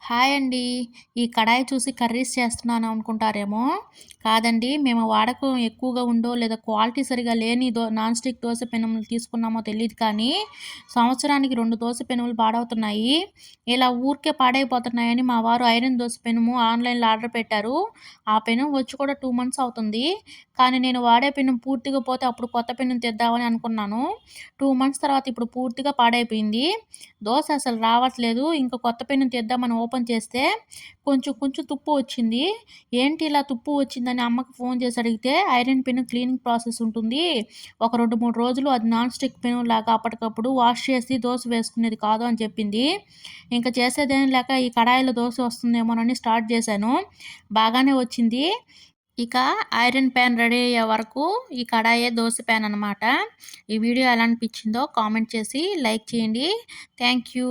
Hi అండి. ఈ కడాయి చూసి కర్రీస్ చేస్తున్నాను అనుకుంటారేమో! కాదండి. మేము వాడకం ఎక్కువగా ఉండో లేదా క్వాలిటీ సరిగ్గా లేని నాన్ స్టిక్ దోస పెనములు తీసుకున్నామో తెలీదు కానీ, సంవత్సరానికి 2 దోస పెనుములు పాడవుతున్నాయి. ఇలా ఊరికే పాడైపోతున్నాయని మా వారు ఐరన్ దోస పెనము ఆన్‌లైన్‌లో ఆర్డర్ పెట్టారు. ఆ పెనం వచ్చి కూడా 2 మంత్స్ అవుతుంది. కానీ నేను వాడే పెనం పూర్తిగా పోతే అప్పుడు కొత్త పెనం తెద్దామని అనుకున్నాను. 2 మంత్స్ తర్వాత ఇప్పుడు పూర్తిగా పాడైపోయింది. దోస అసలు రావట్లేదు. ఇంక కొత్త పెన్ను తెద్దామని ఓపెన్ చేస్తే కొంచెం కొంచెం తుప్పు వచ్చింది. ఏంటి ఇలా తుప్పు వచ్చిందని అమ్మకి ఫోన్ చేసి అడిగితే ఐరన్ పెన్ క్లీనింగ్ ప్రాసెస్ ఉంటుంది. ఒక 2, 3 రోజులు అది నాన్ స్టిక్ పెనులాగా అప్పటికప్పుడు వాష్ చేసి దోస వేసుకునేది కాదు అని చెప్పింది. ఇంక చేసేదేం లేక ఈ కడాయిలో దోస వస్తుందేమోనని స్టార్ట్ చేశాను. బాగానే వచ్చింది. ఇక ఐరన్ పాన్ రెడీ అయ్యే వరకు ఈ కడాయే దోస పాన్ అనమాట. ఈ వీడియో ఎలా అనిపించిందో కామెంట్ చేసి లైక్ చేయండి. Thank you.